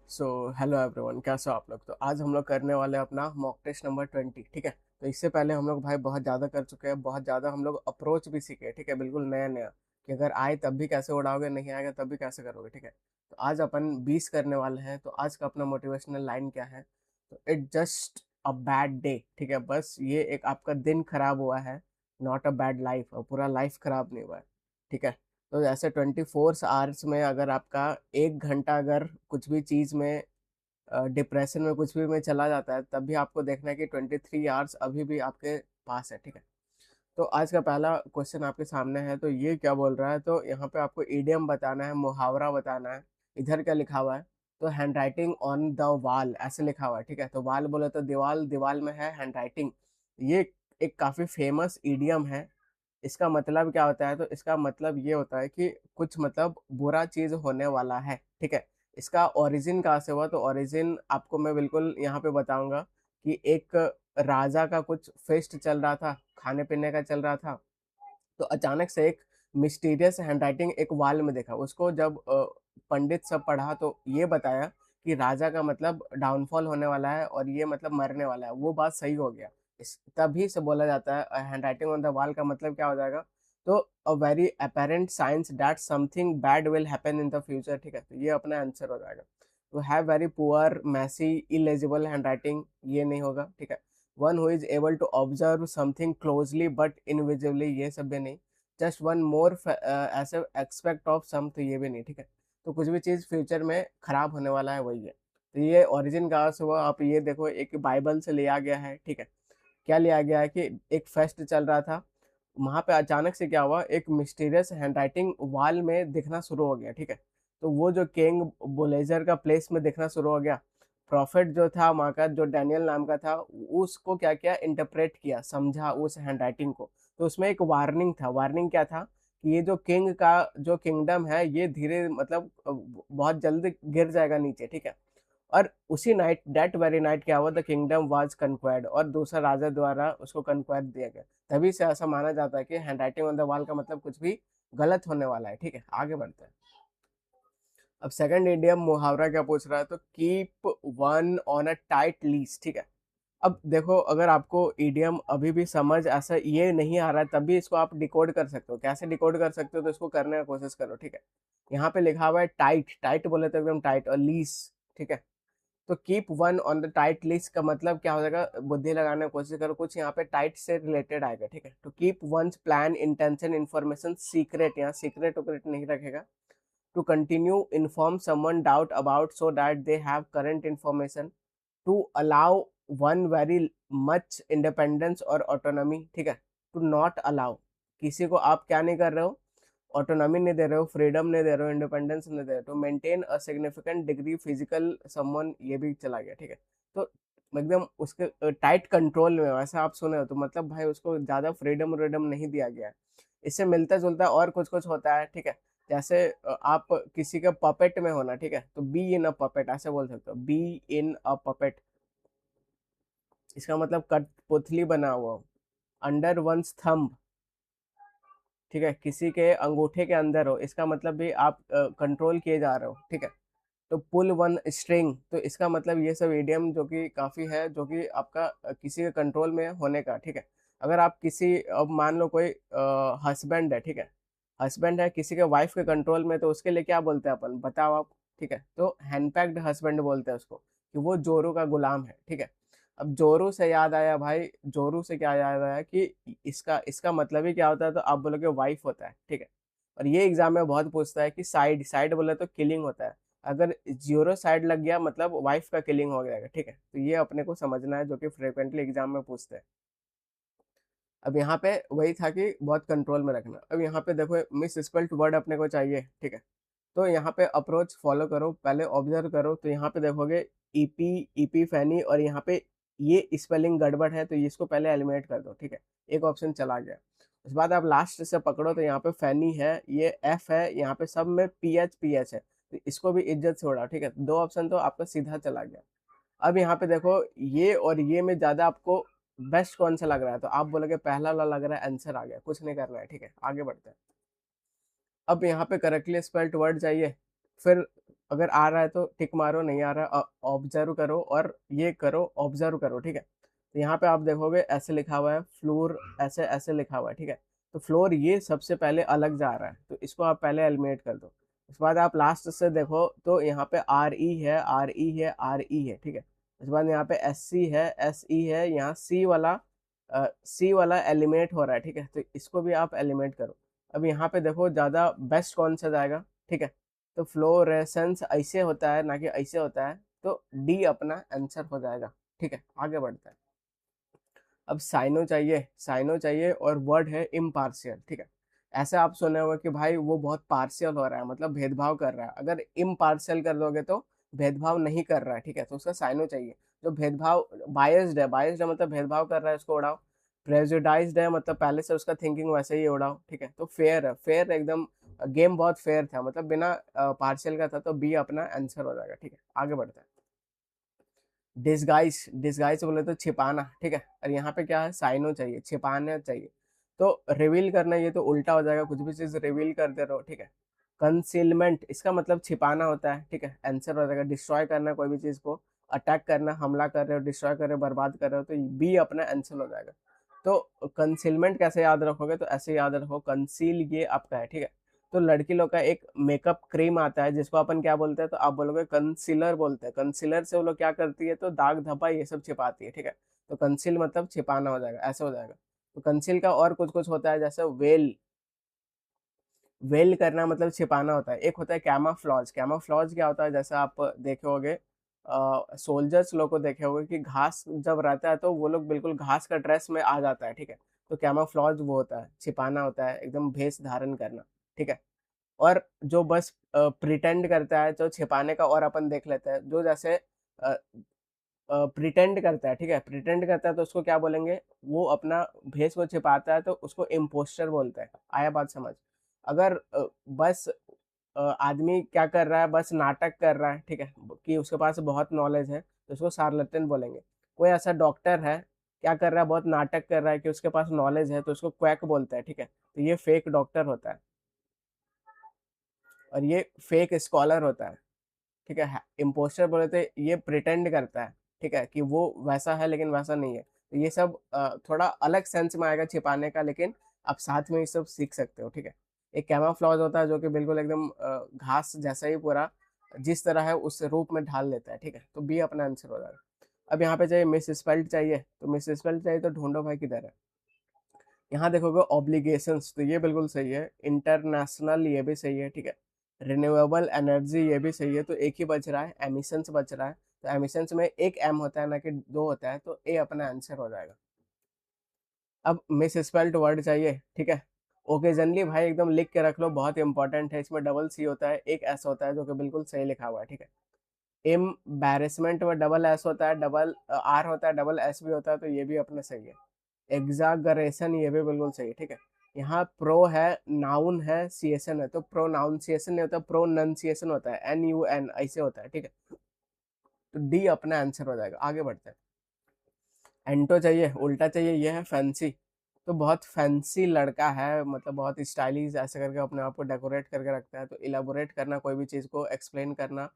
So hello everyone, कैसे हो आप लोग। तो आज हम लोग करने वाले हैं अपना मॉक टेस्ट नंबर 20। ठीक है। तो इससे पहले हम लोग भाई बहुत ज़्यादा कर चुके हैं, बहुत ज़्यादा हम लोग अप्रोच भी सीखे। ठीक है, बिल्कुल नया नया कि अगर आए तब भी कैसे उड़ाओगे, नहीं आएगा तब भी कैसे करोगे। ठीक है। तो आज अपन 20 करने वाले हैं। तो आज का अपना मोटिवेशनल लाइन क्या है? तो it just a bad day. ठीक है, बस ये एक आपका दिन खराब हुआ है, नॉट अ बैड लाइफ। और पूरा लाइफ खराब नहीं हुआ है। ठीक है। तो ऐसे 24 आवर्स में अगर आपका 1 घंटा अगर कुछ भी चीज़ में डिप्रेशन में कुछ भी में चला जाता है, तब भी आपको देखना है कि 23 आवर्स अभी भी आपके पास है। ठीक है। तो आज का पहला क्वेश्चन आपके सामने है। तो ये क्या बोल रहा है? तो यहाँ पे आपको इडियम बताना है, मुहावरा बताना है। इधर क्या लिखा हुआ है? तो hand writing on the wall ऐसे लिखा हुआ है। ठीक है। तो वॉल बोले तो दीवाल, दीवाल में है हैंड राइटिंग। ये एक काफ़ी फेमस इडियम है। इसका मतलब क्या होता है? तो इसका मतलब ये होता है कि कुछ मतलब बुरा चीज होने वाला है। ठीक है। इसका ओरिजिन कहाँ से हुआ? तो ओरिजिन आपको मैं बिल्कुल यहाँ पे बताऊंगा कि एक राजा का कुछ फेस्ट चल रहा था, खाने पीने का चल रहा था। तो अचानक से एक मिस्टीरियस हैंडराइटिंग एक वॉल में देखा। उसको जब पंडित सब पढ़ा तो ये बताया कि राजा का मतलब डाउनफॉल होने वाला है और ये मतलब मरने वाला है। वो बात सही हो गया। इस तभी से बोला जाता है हैंडराइटिंग ऑन द वॉल का मतलब क्या हो जाएगा? तो a very apparent signs that something bad will happen in the future. ठीक है। तो ये अपना आंसर हो जाएगा। तो have very poor messy illegible handwriting, ये नहीं होगा। ठीक है। One who is able to observe something closely but invisibly, ये सब भी नहीं। जस्ट वन मोर ऐसे एक्सपेक्ट ऑफ सम, तो ये भी नहीं। ठीक है। तो कुछ भी चीज़ फ्यूचर में खराब होने वाला है, वही है। तो ये ओरिजिन कहाँ से हुआ? आप ये देखो, एक बाइबल से लिया गया है। ठीक है। क्या लिया गया है कि एक फेस्ट चल रहा था, वहां पे अचानक से क्या हुआ, एक मिस्टीरियस हैंडराइटिंग वॉल में दिखना शुरू हो गया। ठीक है। तो वो जो किंग बुलेजर का प्लेस में दिखना शुरू हो गया। प्रॉफिट जो था वहाँ का, जो डैनियल नाम का था, उसको क्या किया, इंटरप्रेट किया, समझा उस हैंडराइटिंग को। तो उसमें एक वार्निंग था। वार्निंग क्या था? कि ये जो किंग का जो किंगडम है, ये धीरे मतलब बहुत जल्द गिर जाएगा नीचे। ठीक है। और उसी नाइट, दैट वेरी नाइट, क्या हुआ, द किंगडम वाज कन्क्वायर्ड, और दूसरा राजा द्वारा उसको कन्क्वायर दिया गया। तभी से ऐसा माना जाता है कि hand writing on the wall का मतलब कुछ भी गलत होने वाला है। ठीक है, आगे बढ़ते हैं। अब सेकंड इंडियम मुहावरा क्या पूछ रहा है? तो keep one on a tight lease. ठीक है। अब देखो, अगर आपको ईडियम अभी भी समझ ऐसा ये नहीं आ रहा है, तब भी इसको आप डिकोड कर सकते हो। कैसे डिकोड कर सकते हो? तो इसको करने का कोशिश करो। ठीक है। यहाँ पे लिखा हुआ है टाइट, टाइट बोले तो एकदम टाइट, और लीज। ठीक है। तो keep one on the tight list का मतलब क्या हो जाएगा? बुद्धि लगाने की कोशिश करो, कुछ यहाँ पे टाइट से रिलेटेड आएगा। ठीक है। तो keep one's plan intention information secret, यहाँ सीक्रेट उक्रेट नहीं रखेगा। To continue inform someone doubt about so that they have current information. To allow one very much independence और ऑटोनॉमी। ठीक है। टू नॉट अलाउ, किसी को आप क्या नहीं कर रहे हो, ऑटोनॉमी नहीं दे रहे हो, फ्रीडम नहीं दे रहे हो, इंडिपेंडेंस नहीं दे रहे हो। To maintain a significant degree physical someone, ये भी चला गया। ठीक है। तो एकदम उसके टाइट कंट्रोल में, वैसा आप सुने हो तो मतलब भाई उसको ज़्यादा फ्रीडम व्रीडम नहीं दिया गया है। इससे मिलता जुलता और कुछ कुछ होता है। ठीक है। जैसे आप किसी के पपेट में होना। ठीक है। तो बी इन अ पपेट ऐसे बोल सकते हो, बी इन अ पपेट। इसका मतलब कठपुतली बना हुआ, अंडर वंस थंब। ठीक है। किसी के अंगूठे के अंदर हो, इसका मतलब भी आप कंट्रोल किए जा रहे हो। ठीक है। तो पुल वन स्ट्रिंग, तो इसका मतलब ये सब इडियम जो कि काफ़ी है, जो कि आपका किसी के कंट्रोल में होने का। ठीक है। अगर आप किसी, अब मान लो कोई हस्बैंड है। ठीक है। हस्बैंड है किसी के वाइफ के कंट्रोल में, तो उसके लिए क्या बोलते हैं अपन, बताओ आप? ठीक है। तो हैंडपैक्ड हस्बैंड बोलते हैं उसको, कि वो जोरू का गुलाम है। ठीक है। अब जोरू से याद आया भाई, जोरू से क्या याद आया कि इसका इसका मतलब ही क्या होता है? तो आप बोलोगे वाइफ होता है। ठीक है। और ये एग्जाम में बहुत पूछता है कि साइड, साइड बोले तो किलिंग होता है। अगर जीरो साइड लग गया मतलब वाइफ का किलिंग हो जाएगा। ठीक है। तो ये अपने को समझना है, जो कि फ्रिक्वेंटली एग्जाम में पूछते हैं। अब यहाँ पे वही था कि बहुत कंट्रोल में रखना। अब यहाँ पे देखो, मिस स्पेल्ट वर्ड अपने को चाहिए। ठीक है। तो यहाँ पे अप्रोच फॉलो करो, पहले ऑब्जर्व करो। तो यहाँ पे देखोगे ईपी, ईपी फैनी, और यहाँ पे ये स्पेलिंग गड़बड़ है, तो इसको पहले एलिमिनेट कर दो। ठीक है। एक ऑप्शन चला गया। उसके बाद आप लास्ट से पकड़ो, तो यहाँ पे फैनी है, ये एफ है, यहाँ पे सब में पी एच, पी एच है, तो इसको भी इज्जत से उड़ाओ। ठीक है। दो ऑप्शन तो आपका सीधा चला गया। अब यहाँ पे देखो, ये और ये में ज्यादा आपको बेस्ट कौन सा लग रहा है? तो आप बोलोगे पहला वाला लग रहा है, आंसर आ गया, कुछ नहीं करना है। ठीक है, आगे बढ़ते हैं। अब यहाँ पे करेक्टली स्पेल्ड वर्ड चाहिए। फिर अगर आ रहा है तो टिक मारो, नहीं आ रहा है ऑब्जर्व करो, और ये करो ऑब्जर्व करो, ठीक है। तो यहाँ पे आप देखोगे ऐसे लिखा हुआ है फ्लोर, ऐसे ऐसे लिखा हुआ है, ठीक है। तो फ्लोर ये सबसे पहले अलग जा रहा है, तो इसको आप पहले एलिमिनेट कर दो। उसके बाद आप लास्ट से देखो तो यहाँ पे आर ई है, आर ई है, आर ई है, ठीक है। उसके बाद यहाँ पे एस सी है, एस ई है, यहाँ सी वाला एलिमिनेट हो रहा है, ठीक है। तो इसको भी आप एलिमिनेट करो। अब यहाँ पे देखो ज़्यादा बेस्ट कौन सा जाएगा, ठीक है। तो फ्लोरेसेंस ऐसे होता है ना कि ऐसे होता है, तो डी अपना आंसर हो जाएगा, ठीक है। आगे बढ़ते हैं। अब साइनो चाहिए, साइनो चाहिए, और वर्ड है इम्पार्शियल, ठीक है। ऐसे आप सुने होंगे कि भाई वो बहुत पार्शियल हो रहा है, मतलब भेदभाव कर रहा है। अगर इम्पार्शियल कर दोगे तो भेदभाव नहीं कर रहा है, ठीक है, तो उसका साइनो चाहिए। जो भेदभाव, बायस्ड है, बायस्ड है मतलब भेदभाव कर रहा है, उसको उड़ाओ। प्रेजुडाइज्ड है मतलब पहले से उसका थिंकिंग वैसे ही उड़ाओ, ठीक है। तो फेयर है, फेयर एकदम, गेम बहुत फेयर था, मतलब बिना पार्शियल का था, तो बी अपना आंसर हो जाएगा, ठीक है। आगे बढ़ते हैं। डिस्गाइज, डिस्गाइज बोले तो छिपाना, ठीक है। और यहाँ पे क्या है, साइनो चाहिए, छिपाना चाहिए। तो रिवील करना, ये तो उल्टा हो जाएगा, कुछ भी चीज रिवील करते रहो, ठीक है। कंसीलमेंट, इसका मतलब छिपाना होता है, ठीक है। आंसर हो जाएगा डिस्ट्रॉय करना कोई भी चीज को, अटैक करना, हमला कर रहे हो, डिस्ट्रॉय कर रहे हो, बर्बाद कर रहे हो, तो बी अपना आंसर हो जाएगा। तो कंसीलमेंट कैसे याद रखोगे, तो ऐसे याद रखो, कंसील ये आपका है, ठीक है। तो लड़की लोग का एक मेकअप क्रीम आता है जिसको अपन क्या बोलते हैं, तो आप बोलोगे कंसीलर बोलते हैं। कंसीलर से वो लोग क्या करती है, तो दाग धब्बा ये सब छिपाती है, ठीक है। तो कंसील मतलब छिपाना हो जाएगा, ऐसे हो जाएगा। तो कंसील का और कुछ कुछ होता है, जैसे वेल, वेल करना मतलब छिपाना होता है। एक होता है कैमाफ्लॉज, कैमाफ्लॉज क्या होता है, जैसे आप देखे होगे, सोल्जर्स लोग को देखे होगे कि घास जब रहता है तो वो लोग बिल्कुल घास का ड्रेस में आ जाता है, ठीक है। तो कैमाफ्लॉज वो होता है, छिपाना होता है, एकदम भेष धारण करना, ठीक है। और जो बस प्रिटेंड करता है, जो छिपाने का, और अपन देख लेते हैं, जो जैसे प्रिटेंड करता है, ठीक है, प्रिटेंड करता है तो उसको क्या बोलेंगे, वो अपना भेष को छिपाता है तो उसको इम्पोस्टर बोलते हैं। आया बात समझ। अगर बस आदमी क्या कर रहा है, बस नाटक कर रहा है, ठीक है, कि उसके पास बहुत नॉलेज है, तो उसको शार्लटेन बोलेंगे। कोई ऐसा डॉक्टर है, क्या कर रहा है, बहुत नाटक कर रहा है कि उसके पास नॉलेज है, तो उसको क्वैक बोलते हैं, ठीक है। तो ये फेक डॉक्टर होता है, और ये फेक स्कॉलर होता है, ठीक है। इम्पोस्टर बोले तो ये प्रिटेंड करता है, ठीक है, कि वो वैसा है लेकिन वैसा नहीं है। तो ये सब थोड़ा अलग सेंस में आएगा छिपाने का, लेकिन आप साथ में ये सब सीख सकते हो, ठीक है। एक कैमोफ्लेज होता है जो कि बिल्कुल एकदम घास जैसा ही पूरा जिस तरह है उस रूप में ढाल लेता है, ठीक है। तो बी अपना आंसर हो जाएगा। अब यहाँ पे चाहिए मिस स्पेल्ट चाहिए, तो मिस स्पेल्ट चाहिए तो ढूंढो भाई किधर है। यहाँ देखोगे ऑब्लिगेशंस, तो ये बिल्कुल सही है। इंटरनेशनल ये भी सही है, ठीक है। रिन्यूएबल एनर्जी ये भी सही है, तो एक ही बच रहा है, एमिशंस बच रहा है। तो एमिशंस में एक एम होता है ना कि दो होता है, तो ए अपना आंसर हो जाएगा। अब मिस स्पेल्ट वर्ड चाहिए, ठीक है। ओकेजनली भाई एकदम लिख के रख लो, बहुत इंपॉर्टेंट है। इसमें डबल सी होता है, एक एस होता है, जो कि बिल्कुल सही लिखा हुआ है, ठीक है। एम्बैरेसमेंट में डबल एस होता है, डबल आर होता है, डबल एस भी होता है, तो ये भी अपना सही है। एग्जागरेशन ये भी बिल्कुल सही है, ठीक है। यहाँ प्रो है, नाउन है, सीएसन है, तो प्रोनाउंसिएशन नहीं होता, प्रोनंसिएशन होता है, NUN ऐसे होता है, ठीक है। तो डी अपना आंसर हो जाएगा। आगे बढ़ते हैं। एंटो चाहिए, उल्टा चाहिए, ये है फैंसी। तो बहुत फैंसी लड़का है, मतलब बहुत स्टाइलिश ऐसे करके अपने आप को डेकोरेट करके रखता है। तो इलाबोरेट करना, कोई भी चीज़ को एक्सप्लेन करना,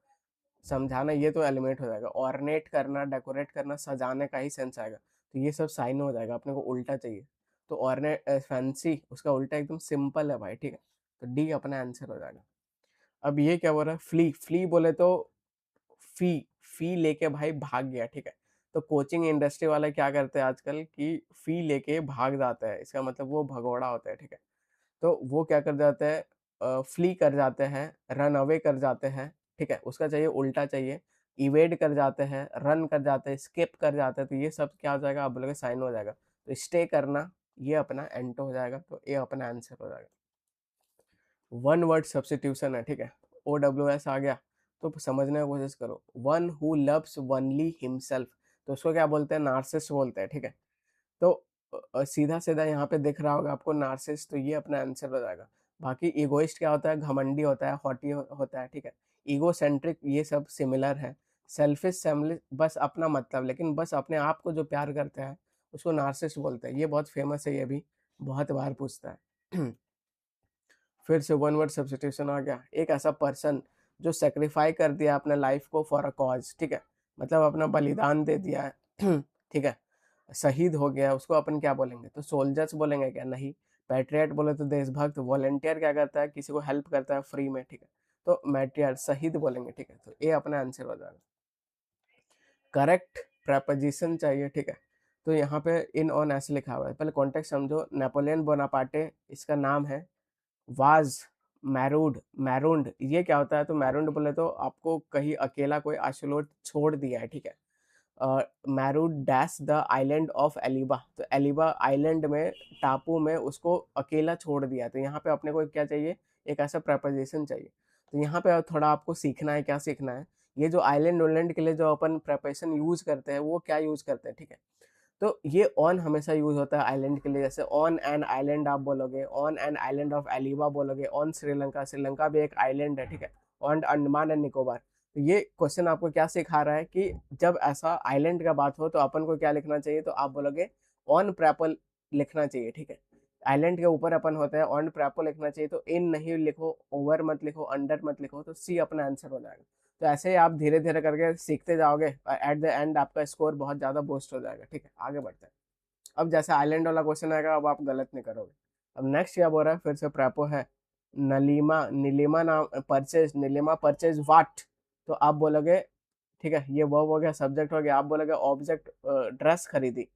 समझाना, ये तो एलिमेंट हो जाएगा। ऑर्नेट करना, डेकोरेट करना, सजाने का ही सेंस आएगा। तो ये सब साइन हो जाएगा, अपने को उल्टा चाहिए। तो ऑर्नेट फैंसी, उसका उल्टा एकदम सिंपल है भाई, ठीक है। तो डी अपना आंसर हो जाएगा। अब ये क्या बोल रहा है, फ्ली, फ्ली बोले तो फी, फी लेके भाई भाग गया, ठीक है। तो कोचिंग इंडस्ट्री वाले क्या करते हैं आजकल कि फी लेके भाग जाते हैं, इसका मतलब वो भगोड़ा होता है, ठीक है। तो वो क्या कर जाते हैं, फ्ली कर जाते हैं, रन अवे कर जाते हैं, ठीक है। उसका चाहिए उल्टा चाहिए, इवेड कर जाते हैं, रन कर जाते हैं, स्किप कर जाते हैं। तो ये सब क्या हो जाएगा, आप बोलोगे साइन हो जाएगा। तो स्टे करना, ये अपना एंटो हो जाएगा, तो ये अपना आंसर हो जाएगा। वन वर्ड सब्सटीट्यूशन है, ठीक है। OWS आ गया, तो समझने की कोशिश करो। One who loves only himself, तो उसको क्या बोलते हैं, नार्सिसिस्ट बोलते हैं, ठीक है। तो सीधा सीधा यहाँ पे दिख रहा होगा आपको नार्सिसिस्ट, तो ये अपना आंसर हो जाएगा। बाकी इगोइस्ट क्या होता है, घमंडी होता है, हॉटी होता है, ठीक है। ईगो सेंट्रिक ये सब सिमिलर है। सेल्फिश सेमलिस बस अपना मतलब, लेकिन बस अपने आप को जो प्यार करता है उसको नार्सिसिस्ट बोलते हैं। ये बहुत फेमस है, ये भी बहुत बार पूछता है। फिर से वन वर्ड सब्स्टिट्यूशन आ गया। एक ऐसा पर्सन जो सेक्रीफाई कर दिया अपने लाइफ को फॉर अ कॉज, ठीक है, मतलब अपना बलिदान दे दिया है ठीक है, शहीद हो गया, उसको अपन क्या बोलेंगे? तो सोल्जर्स बोलेंगे क्या? नहीं। पैट्रियट बोले तो देशभक्त। वॉलंटियर क्या करता है? किसी को हेल्प करता है फ्री में, ठीक है, तो मैट्रियट, शहीद बोलेंगे, ठीक है, तो ये अपना आंसर हो जाएगा। करेक्ट प्रपोजिशन चाहिए, ठीक है, तो यहाँ पे इन ऑन ऐसे लिखा हुआ है, पहले कॉन्टेक्स्ट समझो। नेपोलियन बोनापार्टे इसका नाम है, वाज मैरूंड, ये क्या होता है? तो मैरूंड बोले तो आपको कहीं अकेला कोई आइसोलेट छोड़ दिया है, ठीक है। मैरूड डैश द आइलैंड ऑफ एलिबा, तो एलिबा आइलैंड में, टापू में उसको अकेला छोड़ दिया। तो यहाँ पे अपने को क्या चाहिए? एक ऐसा प्रपोजिशन चाहिए। तो यहाँ पे थोड़ा आपको सीखना है, क्या सीखना है? ये जो आइलैंड वाइलैंड के लिए जो अपन प्रपोजिशन यूज करते हैं वो क्या यूज करते हैं, ठीक है, तो ये ऑन हमेशा यूज होता है आइलैंड के लिए। जैसे ऑन एन आइलैंड आप बोलोगे, ऑन एन आइलैंड ऑफ एलिबा बोलोगे, ऑन श्रीलंका, श्रीलंका भी एक आइलैंड है, ठीक है, ऑन अंडमान एंड निकोबार। तो ये क्वेश्चन आपको क्या सिखा रहा है कि जब ऐसा आइलैंड का बात हो तो अपन को क्या लिखना चाहिए? तो आप बोलोगे ऑन प्रैपल लिखना चाहिए, ठीक है। आइलैंड के ऊपर अपन होते हैं, ऑन प्रैपल लिखना चाहिए, तो इन नहीं लिखो, ओवर मत लिखो, अंडर मत लिखो, तो सी अपना आंसर हो जाएगा। तो ऐसे ही आप धीरे धीरे करके सीखते जाओगे, एट द एंड आपका स्कोर बहुत ज़्यादा बूस्ट हो जाएगा, ठीक है। आगे बढ़ते हैं। अब जैसे आइलैंड वाला क्वेश्चन आएगा, अब आप गलत नहीं करोगे। अब नेक्स्ट क्या बोल रहा है? फिर से प्रैपो है। नलीमा, नीलिमा नाम, परचेज, नीलिमा परचेज वाट, तो आप बोलोगे, ठीक है, ये वर्ब हो गया, सब्जेक्ट हो गया, आप बोलोगे ऑब्जेक्ट, ड्रेस खरीदी।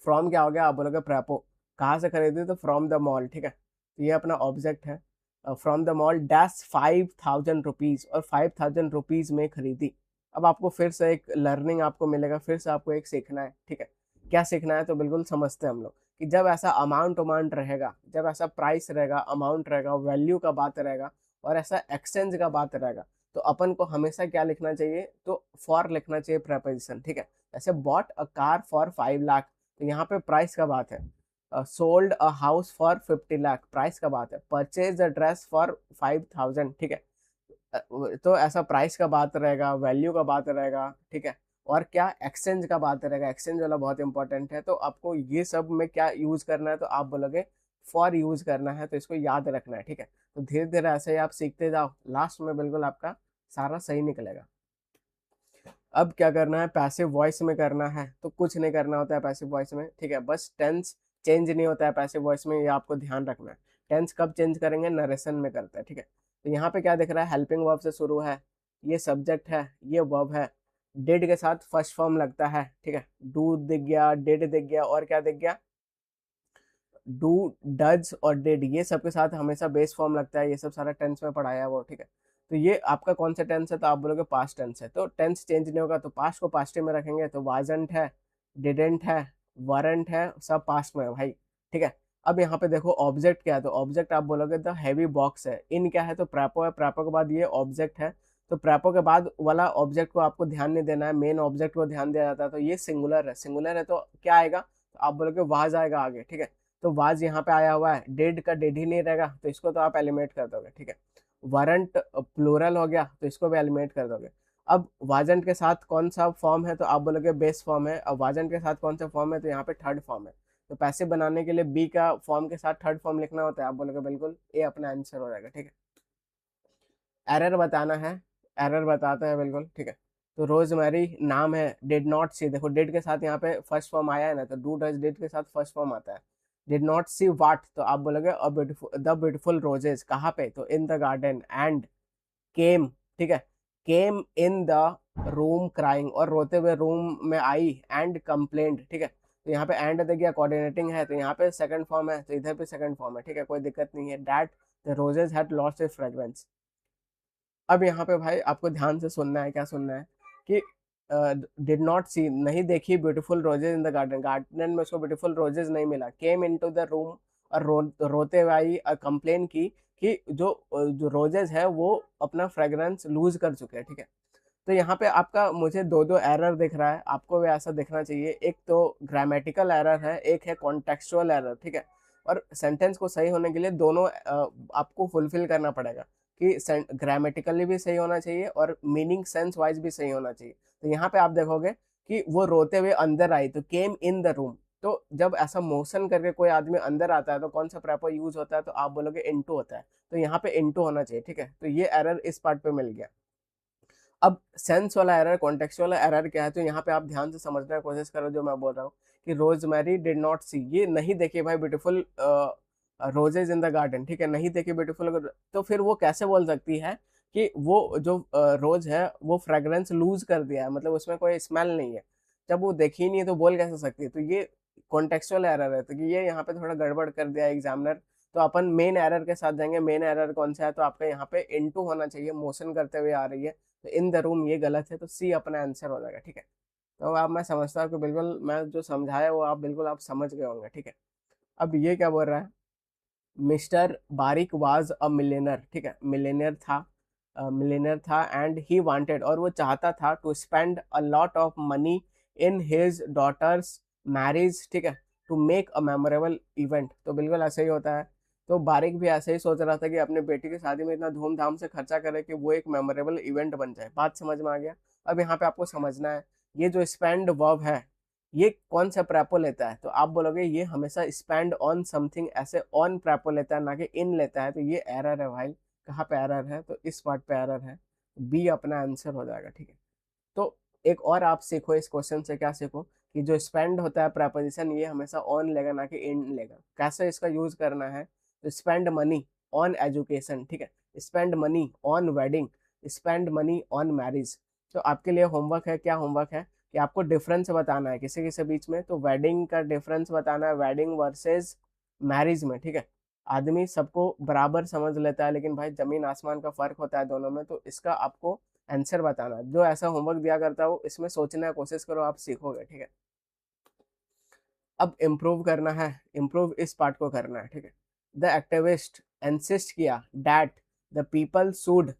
फ्रॉम क्या हो गया? आप बोलोगे प्रैपो। कहाँ से खरीदी? तो फ्रॉम द मॉल, ठीक है, तो ये अपना ऑब्जेक्ट है। From the mall dash 5,000 rupees, और 5,000 रुपीज में खरीदी। अब आपको फिर से एक लर्निंग आपको मिलेगा, फिर से आपको एक सीखना है, ठीक है। क्या सीखना है? तो बिल्कुल समझते हैं हम लोग कि जब ऐसा अमाउंट रहेगा, जब ऐसा प्राइस रहेगा, अमाउंट रहेगा, वैल्यू का बात रहेगा, और ऐसा एक्सचेंज का बात रहेगा, तो अपन को हमेशा क्या लिखना चाहिए? तो फॉर लिखना चाहिए प्रपोजिशन, ठीक है। जैसे bought a car for 5 lakh, तो यहाँ पे प्राइस का बात है। Sold a house for 50 lakh, price का बात है। परचेज अ ड्रेस फॉर 5,000, ठीक है, तो ऐसा प्राइस का बात रहेगा, वैल्यू का बात रहेगा, ठीक है। और क्या? एक्सचेंज का बात रहेगा, एक्सचेंज वाला बहुत इंपॉर्टेंट है। तो आपको ये सब में क्या यूज करना है? तो आप बोलोगे फॉर यूज करना है, तो इसको याद रखना है, ठीक है। तो धीरे धीरे ऐसे ही आप सीखते जाओ, लास्ट में बिल्कुल आपका सारा सही निकलेगा। अब क्या करना है? पैसिव वॉइस में करना है, तो कुछ नहीं करना होता है पैसिव वॉइस में, ठीक है, बस टेंस चेंज नहीं होता है पैसिव वॉइस में, ये आपको ध्यान रखना है। टेंस कब चेंज करेंगे? नरेशन में करते हैं, ठीक है। तो यहाँ पे क्या दिख रहा है? हेल्पिंग वर्ब से शुरू है, ये सब्जेक्ट है, ये वर्ब है, डिड के साथ फर्स्ट फॉर्म लगता है, ठीक है, डू दिख गया, डिड दिख गया, और क्या दिख गया? डू, डज और डिड, ये सब के साथ हमेशा बेस फॉर्म लगता है, ये सब सारा टेंस में पढ़ाया है वो, ठीक है। तो ये आपका कौन सा टेंस है? तो आप बोलोगे पास्ट टेंस है। तो टेंस चेंज नहीं होगा, तो पास्ट को पास्ट में रखेंगे, तो वाजंट है, डिडेंट है, वरंट है, सब पास्ट में है भाई, ठीक है। अब यहाँ पे देखो ऑब्जेक्ट क्या है, तो ऑब्जेक्ट आप बोलोगे द हैवी बॉक्स है। इन क्या है? तो प्रैपो है, प्रैपो के बाद ये ऑब्जेक्ट है, तो प्रैपो के बाद वाला ऑब्जेक्ट को आपको ध्यान नहीं देना है, मेन ऑब्जेक्ट को ध्यान दिया जाता है। तो ये सिंगुलर है, सिंगुलर है, तो क्या आएगा? तो आप बोलोगे वाज आएगा आगे, ठीक है। तो वाज यहाँ पे आया हुआ है, डेड का डेड ही नहीं रहेगा, तो इसको तो आप एलिमिनेट कर दोगे, ठीक है। वारंट प्लूरल हो गया, तो इसको भी एलिमिनेट कर दोगे। अब वाजंट के साथ कौन सा फॉर्म है? तो आप बोलोगे बेस फॉर्म है। अब वाजंट के साथ कौन सा फॉर्म है? तो यहाँ पे थर्ड फॉर्म है। तो पैसिव बनाने के लिए बी का फॉर्म के साथ थर्ड फॉर्म लिखना होता है, आप बोलोगे बिल्कुल ए अपना आंसर हो जाएगा, ठीक है। एरर बताना है, एरर बताते हैं बिल्कुल, ठीक है। तो रोजमेरी नाम है, डिड नॉट सी, देखो डिड के साथ यहाँ पे फर्स्ट फॉर्म आया है ना, तो डू डज डिड के साथ फर्स्ट फॉर्म आता है। डिड नॉट सी वाट, तो आप बोलोगे a beautiful, the beautiful roses, कहाँ पे? तो in the garden. And came, ठीक है, केम इन द रूम क्राइंग, और रोते हुए रूम में आई, एंड कंप्लेंट, ठीक है। तो यहाँ पे एंड देखिए कोऑर्डिनेटिंग है, तो यहाँ पे सेकंड फॉर्म है, तो इधर पे सेकंड फॉर्म है, ठीक है, कोई दिक्कत नहीं है। That the roses had lost its fragrance. अब यहाँ पे भाई आपको ध्यान से सुनना है, क्या सुनना है कि डिड नॉट सी, नहीं देखी beautiful roses in the garden, garden में उसको ब्यूटीफुल रोजेज नहीं मिला। केम इनटू द रूम, और रोते हुए आई, कंप्लेन की कि जो रोजेज है वो अपना फ्रेग्रेंस लूज कर चुके हैं, ठीक है। तो यहाँ पे आपका मुझे दो दो एरर दिख रहा है, आपको भी ऐसा दिखना चाहिए। एक तो ग्रामेटिकल एरर है, एक है कॉन्टेक्सुअल एरर, ठीक है। और सेंटेंस को सही होने के लिए दोनों आपको फुलफिल करना पड़ेगा कि ग्रामेटिकली भी सही होना चाहिए और मीनिंग सेंस वाइज भी सही होना चाहिए। तो यहाँ पे आप देखोगे कि वो रोते हुए अंदर आई, तो केम इन द रूम, तो जब ऐसा मोशन करके कोई आदमी अंदर आता है तो कौन सा प्रेपो यूज होता है, तो आप बोलोगे इनटू होता है, तो यहाँ पे इनटू होना चाहिए, ठीक है। तो ये एरर इस पार्ट पे मिल गया। अब सेंस वाला एरर, कॉन्टेक्स्ट वाला एरर क्या है, तो यहाँ पे आप ध्यान से समझने की कोशिश करो जो मैं बोल रहा हूँ कि रोजमेरी डिड नॉट सी, ये नहीं देखी भाई beautiful roses in the garden, ठीक है, नहीं देखी ब्यूटीफुल, तो फिर वो कैसे बोल सकती है कि वो जो रोज है वो फ्रेग्रेंस लूज कर दिया है, मतलब उसमें कोई स्मेल नहीं है, जब वो देखी नहीं है तो बोल कैसे सकती है। तो ये कॉन्टेक्चुअल एरर है, तो ये यहाँ पे थोड़ा गड़बड़ कर दिया एग्जामिनर। तो अपन मेन एरर के साथ जाएंगे। मेन एरर कौन सा है, तो आपका यहाँ पे इनटू होना चाहिए, मोशन करते हुए आ रही है, तो इन द रूम ये गलत है, तो सी अपना आंसर हो जाएगा, ठीक है। तो अब मैं समझता हूँ कि बिल्कुल मैं जो समझाया वो आप बिल्कुल आप समझ गए होंगे, ठीक है। अब ये क्या बोल रहा है, mister Barik was a millionaire, ठीक है, मिलेनियर था एंड ही वांटेड, और वो चाहता था to spend a lot of money in his daughter's marriage, ठीक है, to make a memorable event. तो बिल्कुल ऐसे ही होता है। तो बारिक भी ऐसे ही सोच रहा था कि अपने बेटी की शादी में इतना धूमधाम से खर्चा करे कि वो एक मेमोरेबल इवेंट बन जाए। बात समझ में आ गया। अब यहाँ पे आपको समझना है ये जो स्पेंड वर्ब है ये कौन सा प्रेपो लेता है, तो आप बोलोगे ये हमेशा स्पेंड ऑन समथिंग, ऐसे ऑन प्रेपो लेता है ना कि इन लेता है, तो ये एरर है भाई। कहाँ पे एरर है, तो इस पार्ट पे एरर है, बी अपना आंसर हो जाएगा, ठीक है। तो एक और आप सीखो इस क्वेश्चन से, क्या सीखो कि जो स्पेंड होता है प्रेपोजिशन ये हमेशा ऑन लेगा ना कि इन लेगा। कैसे इसका यूज करना है, तो स्पेंड मनी ऑन एजुकेशन, ठीक है, spend money on wedding, spend money on marriage. तो आपके लिए होमवर्क है, क्या होमवर्क है कि आपको डिफरेंस बताना है किसी किसी बीच में, तो वेडिंग का डिफरेंस बताना है, वेडिंग वर्सेस मैरिज में, ठीक है। आदमी सबको बराबर समझ लेता है, लेकिन भाई जमीन आसमान का फर्क होता है दोनों में, तो इसका आपको आंसर बताना। जो ऐसा होमवर्क दिया करता है वो इसमें सोचने की कोशिश करो, आप सीखोगे, ठीक है। अब इम्प्रूव करना है, इम्प्रूव इस पार्ट को करना है, ठीक है। द एक्टिविस्ट इंसिस्ट किया that the people should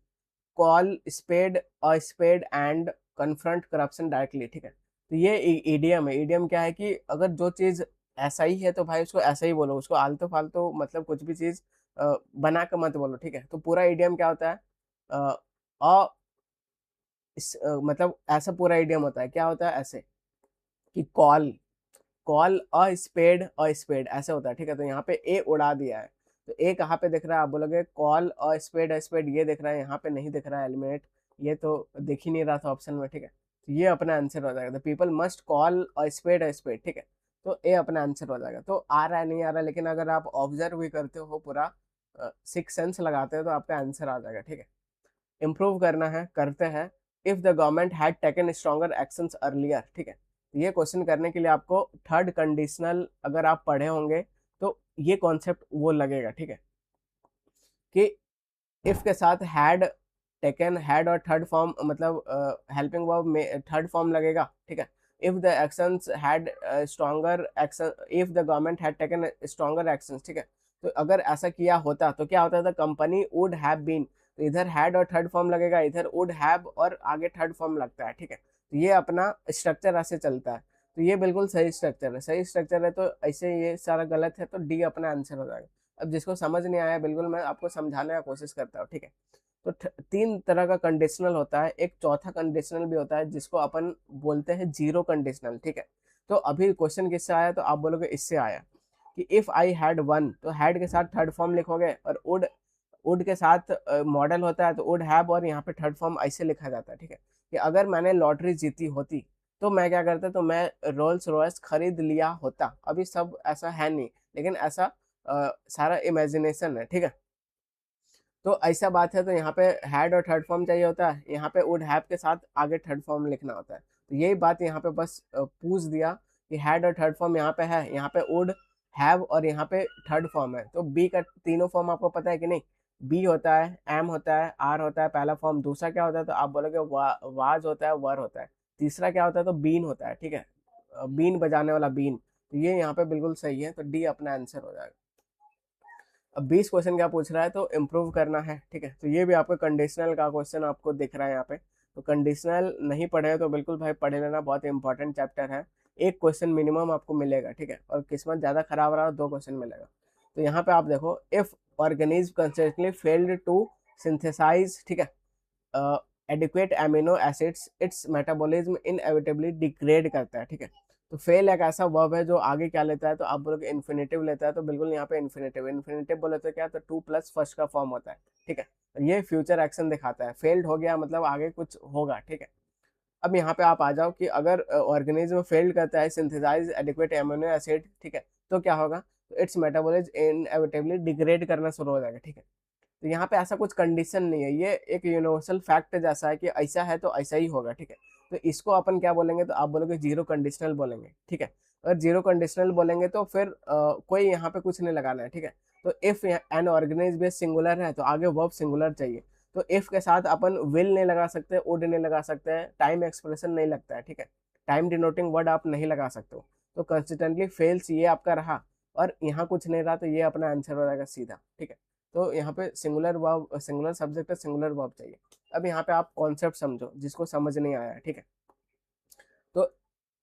call spade a spade and confront corruption directly, ठीक है। तो ये ईडीएम है। ईडीएम क्या है कि अगर जो चीज ऐसा ही है तो भाई उसको ऐसा ही बोलो, उसको आलतू फालतू मतलब कुछ भी चीज बना के मत बोलो, ठीक है। तो पूरा ईडीएम क्या होता है, अ मतलब ऐसा पूरा ईडीएम होता है, क्या होता है ऐसे कि कॉल कॉल अ स्पेड ऐसे होता है, ठीक है। तो यहाँ पे ए उड़ा दिया है, तो ए कहाँ पे दिख रहा है, आप बोलोगे कॉल अ स्पेड ये दिख रहा है, यहाँ पे नहीं दिख रहा है एलिमिनेट, ये तो दिख ही नहीं रहा था ऑप्शन में, ठीक है। तो ये अपना आंसर हो जाएगा, the people must call a spade, ठीक है। तो ए अपना आंसर हो जाएगा। तो आ रहा है नहीं आ रहा, लेकिन अगर आप ऑब्जर्व भी करते हो पूरा सिक्स सेंस लगाते हो तो आपका आंसर आ जाएगा, ठीक है। इम्प्रूव करना है, करते हैं। If the government had taken stronger actions earlier, ठीक है। ये क्वेश्चन करने के लिए आपको थर्ड कंडीशनल अगर आप पढ़े होंगे तो ये कॉन्सेप्ट वो लगेगा, ठीक है, कि इफ के साथ हैड टेकन, हैड और थर्ड फॉर्म मतलब हेल्पिंग वर्ब में थर्ड फॉर्म लगेगा, ठीक है। If the actions had stronger action, if the government had taken stronger actions, ठीक है। तो अगर ऐसा किया होता तो क्या होता था, कंपनी वुड हैव बीन, तो इधर हैड और थर्ड फॉर्म लगेगा, इधर वुड हैव और आगे थर्ड फॉर्म लगता है, ठीक है। तो ये अपना स्ट्रक्चर ऐसे चलता है। तो ये बिल्कुल सही स्ट्रक्चर है, सही स्ट्रक्चर है, तो ऐसे ये सारा गलत है, तो डी अपना आंसर हो जाएगा। अब जिसको समझ नहीं आया बिल्कुल मैं आपको समझाने का कोशिश करता हूँ, ठीक है। तो तीन तरह का कंडीशनल होता है, एक चौथा कंडीशनल भी होता है जिसको अपन बोलते हैं जीरो कंडीशनल, ठीक है। तो अभी क्वेश्चन किससे आया, तो आप बोलोगे इससे आया कि इफ आई हैड वन, तो हैड के साथ थर्ड फॉर्म लिखोगे, और वुड के साथ मॉडल होता है तो वुड हैव, और यहाँ पे थर्ड फॉर्म ऐसे लिखा जाता है, ठीक है। कि अगर मैंने लॉटरी जीती होती तो मैं क्या करता, तो मैं रोल्स रॉयस खरीद लिया होता। अभी सब ऐसा है नहीं, लेकिन ऐसा सारा इमेजिनेशन है, ठीक है। तो ऐसा बात है, तो यहाँ पे हैड और थर्ड फॉर्म चाहिए होता है, यहाँ पे वुड हैव के साथ आगे थर्ड फॉर्म लिखना होता है। तो यही बात यहाँ पे बस पूछ दिया कि हैड और थर्ड फॉर्म यहाँ पे है, यहाँ पे वुड हैव और यहाँ पे थर्ड फॉर्म है। तो बी का तीनों फॉर्म आपको पता है कि नहीं, बी होता है, एम होता है, आर होता है पहला फॉर्म, दूसरा क्या होता है, तो आप बोलोगे वाज होता है, वर होता है, तीसरा क्या होता है, तो बीन होता है, ठीक है, बीन बजाने वाला बीन। तो ये यहाँ पे बिल्कुल सही है, तो डी अपना आंसर हो जाएगा। अब 20 क्वेश्चन क्या पूछ रहा है, तो इम्प्रूव करना है, ठीक है। तो ये भी आपको कंडीशनल का क्वेश्चन आपको दिख रहा है यहाँ पे। तो कंडीशनल नहीं पढ़े तो बिल्कुल भाई पढ़ लेना, बहुत इंपॉर्टेंट चैप्टर है। एक क्वेश्चन मिनिमम आपको मिलेगा, ठीक है, और किस्मत ज़्यादा खराब रहा दो क्वेश्चन मिलेगा। तो यहाँ पे आप देखो, if organism consistently failed to synthesize, ठीक है, adequate amino acids, it's metabolism inevitably degrade करता है, ठीक है। तो फेल एक ऐसा वर्ब है जो आगे क्या लेता है, तो आप बोलोगे इन्फिनेटिव लेता है, तो बिल्कुल यहाँ पे इन्फिनेटिव, इन्फिनेटिव बोले तो क्या, तो टू प्लस फर्स्ट का फॉर्म होता है, ठीक है। ये फ्यूचर एक्शन दिखाता है, फेल्ड हो गया मतलब आगे कुछ होगा, ठीक है। अब यहाँ पे आप आ जाओ कि अगर ऑर्गेनिज्म फेल्ड करता है सिंथेसाइज एडिक्वेट एमिनो एसिड, ठीक है, तो क्या होगा, तो इट्स मेटाबॉलिज्म इनएविटेबली डिग्रेड करना शुरू हो जाएगा, ठीक है। तो यहाँ पे ऐसा कुछ कंडीशन नहीं है, ये एक यूनिवर्सल फैक्ट जैसा है कि ऐसा है तो ऐसा ही होगा, ठीक है। तो इसको अपन क्या बोलेंगे, तो आप बोलोगे जीरो कंडीशनल बोलेंगे, ठीक है। अगर जीरो कंडीशनल बोलेंगे तो फिर कोई यहाँ पे कुछ नहीं लगाना है, ठीक है। तो इफ एन ऑर्गेनाइज सिंगुलर है तो आगे वर्ब सिंगुलर चाहिए, तो इफ के साथ अपन विल नहीं लगा सकते, वुड नहीं लगा सकते हैं, टाइम एक्सप्रेशन नहीं लगता है, ठीक है। टाइम डिनोटिंग वर्ड आप नहीं लगा सकते हो, तो कंसिस्टेंटली फेल्स ये आपका रहा, और यहाँ कुछ नहीं रहा तो ये अपना आंसर हो जाएगा सीधा, ठीक है। तो यहाँ पे सिंगुलर वर्ब, सिंगुलर सब्जेक्ट है, सिंगुलर वर्ब चाहिए। अब यहाँ पे आप कॉन्सेप्ट समझो जिसको समझ नहीं आया है, ठीक है। तो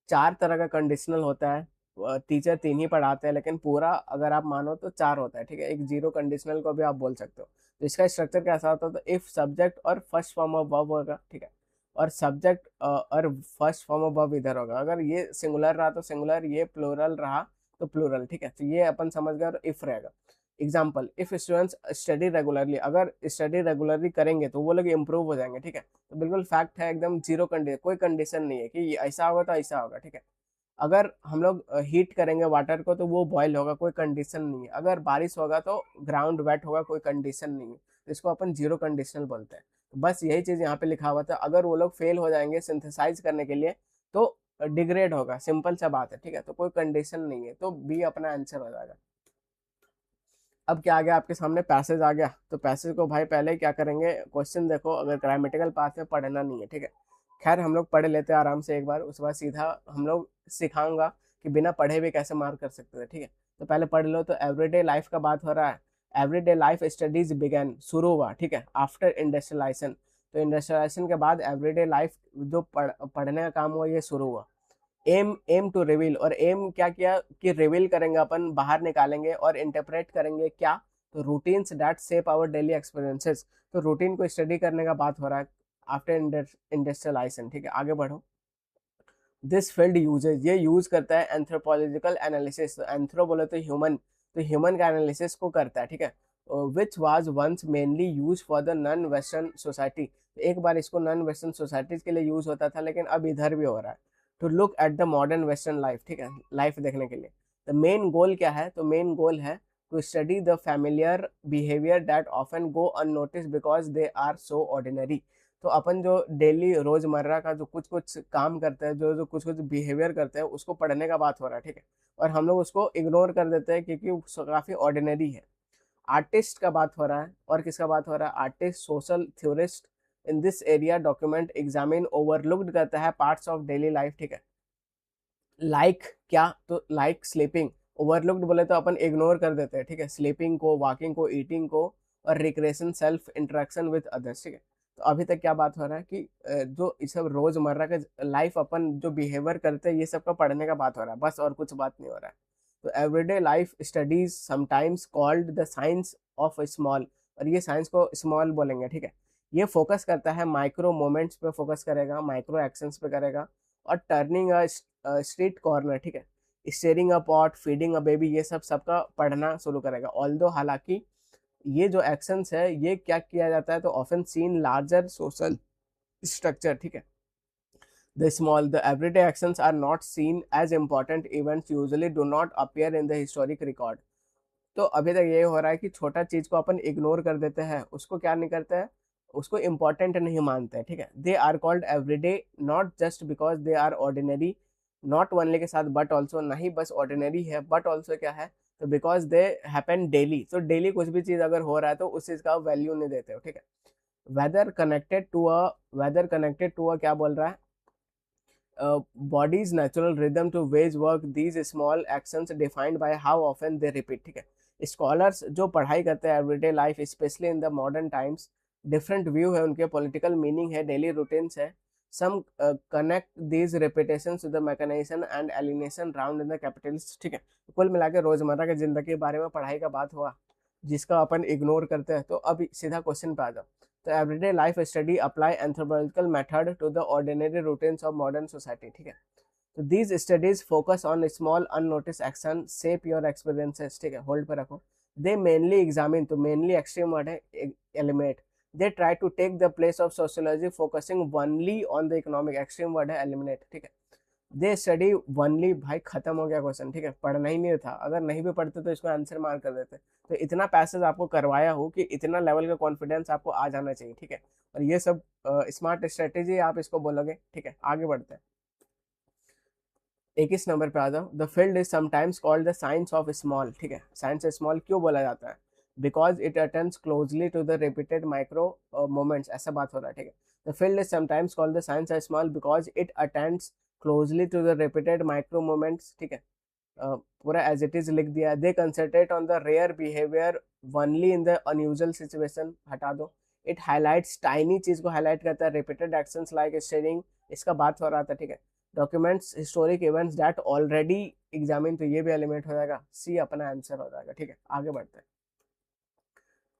चार तरह का कंडीशनल होता है, टीचर तीन ही पढ़ाते हैं, लेकिन पूरा अगर आप मानो तो चार होता है, ठीक है। एक जीरो कंडीशनल को भी आप बोल सकते हो। तो इसका स्ट्रक्चर कैसा होता है, तो इफ सब्जेक्ट और फर्स्ट फॉर्म ऑफ वर्ब होगा, ठीक है, और सब्जेक्ट और फर्स्ट फॉर्म ऑफ वर्ब इधर होगा। अगर ये सिंगुलर रहा तो सिंगुलर, ये प्लूरल रहा तो प्लूरल, ठीक है। तो ये अपन समझ गए, और इफ रहेगा। Example, if students study regularly, अगर स्टडी रेगुलरली करेंगे तो वो लोग इंप्रूव हो जाएंगे, ठीक है। तो बिल्कुल फैक्ट है एकदम, जीरो कंडीशन, कोई कंडीशन नहीं है कि ये ऐसा होगा तो ऐसा होगा, ठीक है। अगर हम लोग हीट करेंगे वाटर को तो वो बॉयल होगा, कोई कंडीशन नहीं है। अगर बारिश होगा तो ग्राउंड वेट होगा, कोई कंडीशन नहीं है। तो इसको अपन जीरो कंडीशनल बोलते हैं। तो बस यही चीज यहाँ पे लिखा हुआ था, अगर वो लोग फेल हो जाएंगे सिंथेसाइज करने के लिए तो डिग्रेड होगा, सिंपल सा बात है, ठीक है। तो कोई कंडीशन नहीं है, तो बी अपना आंसर हो जाएगा। अब क्या आ गया आपके सामने, पैसेज आ गया। तो पैसेज को भाई पहले क्या करेंगे, क्वेश्चन देखो, अगर ग्रामेटिकल पार्ट में पढ़ना नहीं है, ठीक है। खैर हम लोग पढ़ लेते हैं आराम से एक बार, उसके बाद सीधा हम लोग सिखाऊंगा कि बिना पढ़े भी कैसे मार्क कर सकते थे, ठीक है। तो पहले पढ़ लो। तो एवरीडे लाइफ का बात हो रहा है, एवरीडे लाइफ स्टडीज बिगैन, शुरू हुआ, ठीक है, आफ्टर इंडस्ट्रियलाइजेशन। तो इंडस्ट्रियलाइजेशन के बाद एवरीडे लाइफ जो पढ़ने का काम हुआ, ये शुरू हुआ। एम टू रिवील, और एम क्या किया कि रिवील करेंगे अपन, बाहर निकालेंगे और इंटरप्रेट करेंगे क्या, तो routines that shape our daily experiences. तो रूटीन को स्टडी करने का बात हो रहा है आफ्टर इंडस्ट्रियलाइजेशन, ठीक है। आगे बढ़ो। दिस फील्ड यूजेज, ये यूज करता है एंथ्रोपोलॉजिकल एनालिसिस। एंथ्रो बोले तो ह्यूमन, तो ह्यूमन का एनालिसिस को करता है, ठीक है। Which was once mainly use for the non western society. एक बार इसको नॉन वेस्टर्न सोसाइटीज के लिए यूज होता था, लेकिन अब इधर भी हो रहा है। To look at the modern western life, ठीक है, लाइफ देखने के लिए। द मेन गोल क्या है, तो मेन गोल है to study the familiar behaviour that often go unnoticed because they are so ordinary. तो अपन जो डेली रोजमर्रा का जो कुछ कुछ काम करते हैं, जो जो कुछ कुछ बिहेवियर करते हैं, उसको पढ़ने का बात हो रहा है, ठीक है। और हम लोग उसको इग्नोर कर देते हैं क्योंकि वो काफी ऑर्डिनरी है। आर्टिस्ट का बात हो रहा है, और किसका बात हो रहा है, artist, social theorist in this area document examine overlooked करता है पार्ट्स ऑफ डेली लाइफ, ठीक है। लाइक क्या, तो लाइक स्लीपिंग। ओवरलुक्ड बोले तो अपन इग्नोर कर देते हैं, ठीक है, स्लीपिंग को, वॉकिंग को, ईटिंग को, और recreation, self interaction with others, ठीक है। तो अभी तक क्या बात हो रहा है कि जो इस सब रोजमर्रा के लाइफ अपन जो बिहेवियर करते हैं, ये सब का पढ़ने का बात हो रहा है, बस और कुछ बात नहीं हो रहा है। तो everyday life studies sometimes called the science of small, और ये साइंस को स्मॉल बोलेंगे, ठीक है। ये फोकस करता है माइक्रो मोमेंट्स पे, फोकस करेगा, माइक्रो एक्शंस पे करेगा, और टर्निंग स्ट्रीट कॉर्नर, ठीक है, steering a pot, feeding a baby, ये सब सबका पढ़ना शुरू करेगा। ऑल्दो हालांकि ये जो एक्शंस है, ये क्या किया जाता है, तो often seen larger social structure, ठीक है। The small, the everyday actions are not seen as important events, usually do not appear in the historic record. तो अभी तक ये हो रहा है कि छोटा चीज को अपन इग्नोर कर देते हैं, उसको क्या नहीं करते हैं, उसको इम्पोर्टेंट नहीं मानते हैं, ठीक है। They are called everyday not just because they are ordinary, not only के साथ बट ऑल्सो, नहीं बस ऑर्डिनरी है, बट ऑल्सो क्या है, तो बिकॉज दे हैपन डेली। तो डेली कुछ भी चीज अगर हो रहा है तो उस चीज का वैल्यू नहीं देते हो, ठीक है। Whether connected to a, whether connected to a क्या बोल रहा है, body's natural rhythm to ways work, these small actions defined by how often they repeat, ठीक है। स्कॉलर्स जो पढ़ाई करते हैं everyday life, specially in the modern times, different view है उनके, पॉलिटिकल मीनिंग है, डेली रूटीन्स है। Some connect these repetitions to the mechanization and alienation round in the capitals, ठीक है। कुल मिला के रोजमर्रा की जिंदगी के बारे में पढ़ाई का बात हुआ, जिसका अपन इग्नोर करते हैं। तो अब सीधा क्वेश्चन पे आ जाओ। तो everyday life study apply anthropological method to the ordinary routines of modern society, ठीक है। तो these studies focus on small unnoticed action shape your experiences, ठीक है, होल्ड पर रखो। दे मेनली एग्जामिन, तो मेनली एक्सट्रीम वर्ड है, eliminate. They try to take the place of sociology focusing only on the economic, extreme word है, eliminate, ठीक है। They study only, भाई खत्म हो गया क्वेश्चन, ठीक है, पढ़ना ही नहीं था, अगर नहीं भी पढ़ते तो इसको आंसर मार कर देते। तो इतना पैसेज आपको करवाया हो कि इतना लेवल का कॉन्फिडेंस आपको आ जाना चाहिए, ठीक है। और ये सब स्मार्ट स्ट्रेटेजी आप इसको बोलोगे, ठीक है। आगे बढ़ते हैं, 21 नंबर पे आ जाओ। The field is sometimes called the science of small, ठीक है। साइंस स्मॉल क्यों बोला जाता है? Because it attends closely to the repeated micro moments, ऐसा बात हो रहा है, ठीक है। The field is sometimes called the science of small because it attends closely to the repeated micro moments, ठीक है। पूरा एज इट इज लिख दिया। They concentrate on the rare behaviour only in the unusual situation, हटा दो। It highlights, tiny चीज को highlight करता है, रिपीटेड एक्शंस लाइक स्टेरिंग, इसका बात हो रहा था, ठीक है। Documents historic events that already examine, तो ये भी एलिमेंट हो जाएगा, सी अपना आंसर हो जाएगा, ठीक है। आगे बढ़ते हैं।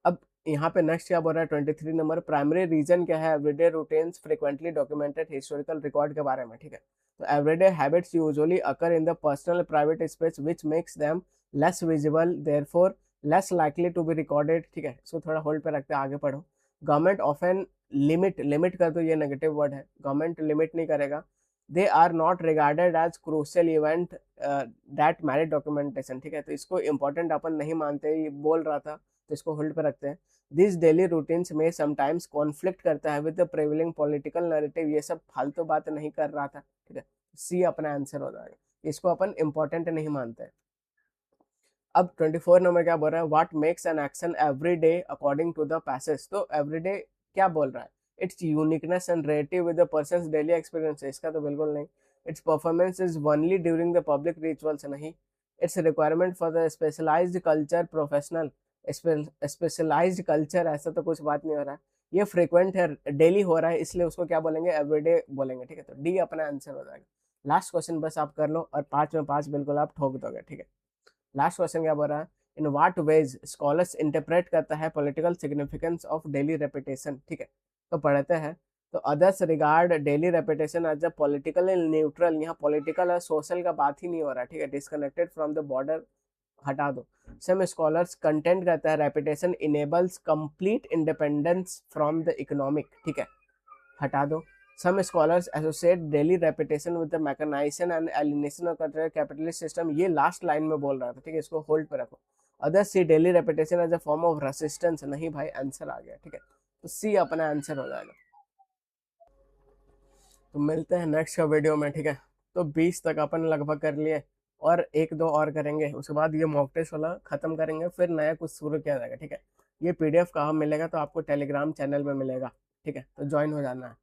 अब यहाँ पे नेक्स्ट क्या बोल रहा है, 23 नंबर, प्राइमरी रीजन क्या है? Everyday routines frequently documented historical record के बारे में, ठीक है। तो everyday habits usually occur in the personal private space which makes them less visible, therefore less likely to be recorded, ठीक है। इसको थोड़ा होल्ड पे रखते हैं, आगे पढ़ो। गवर्नमेंट ऑफन लिमिट, लिमिट कर दो, ये नेगेटिव वर्ड है, गवर्नमेंट लिमिट नहीं करेगा। They are not regarded as crucial event that merit documentation, ठीक है। तो इसको इंपॉर्टेंट अपन नहीं मानते, ये बोल रहा था, तो इसको होल्ड पे रखते हैं। दिस डेली रूटीन्स में समटाइम्स कॉन्फ्लिक्ट करता है विद द प्रेविलिंग पॉलिटिकल नैरेटिव, ये सब फालतू बात नहीं कर रहा था, ठीक है। सी अपना आंसर हो जाएगा, इसको अपन इंपॉर्टेंट नहीं मानते हैं। अब 24 नंबर क्या बोल रहा है, what makes an action every day according to the passage. तो एवरीडे क्या बोल रहा है? Its uniqueness and relative with the person's daily experience, इसका तो बिल्कुल नहीं। Its performance is only during the public rituals, नहीं। Its requirement for the specialised culture professional, specialised culture, ऐसा तो कुछ बात नहीं हो रहा है। ये फ्रिक्वेंट है, डेली हो रहा है, इसलिए उसको क्या बोलेंगे? एवरीडे बोलेंगे, ठीक है। तो डी अपना आंसर हो जाएगा। लास्ट क्वेश्चन बस आप कर लो और 5 में 5 बिल्कुल आप ठोक दोगे, ठीक है। लास्ट क्वेश्चन क्या बोल रहा है, in what ways scholars interpret करता है political significance of daily repetition, ठीक है। तो पढ़ते हैं। तो others regard daily repetition as a political neutral, यहाँ पॉलिटिकल और सोशल का बात ही नहीं हो रहा है, ठीक है। डिस्कनेक्टेड फ्रॉम द बॉर्डर, हटा दो। सम स्कॉलर्स कंटेंट कहता है repetition enables complete independence from the economic, ठीक है, हटा दो। Some scholars associate daily repetition with the mechanization and alienation of capitalist system, ये लास्ट लाइन में बोल रहा था, ठीक है, इसको होल्ड पे रखो। Others see daily repetition as a form of resistance, नहीं भाई, आंसर आ गया, ठीक है। तो सी अपना आंसर हो जाएगा। तो मिलते हैं नेक्स्ट का वीडियो में, ठीक है। तो 20 तक अपन लगभग कर लिए, और एक दो और करेंगे, उसके बाद ये मॉक टेस्ट वाला खत्म करेंगे, फिर नया कुछ शुरू किया जाएगा, ठीक है। ये PDF कहाँ मिलेगा? तो आपको टेलीग्राम चैनल में मिलेगा, ठीक है, तो ज्वाइन हो जाना है।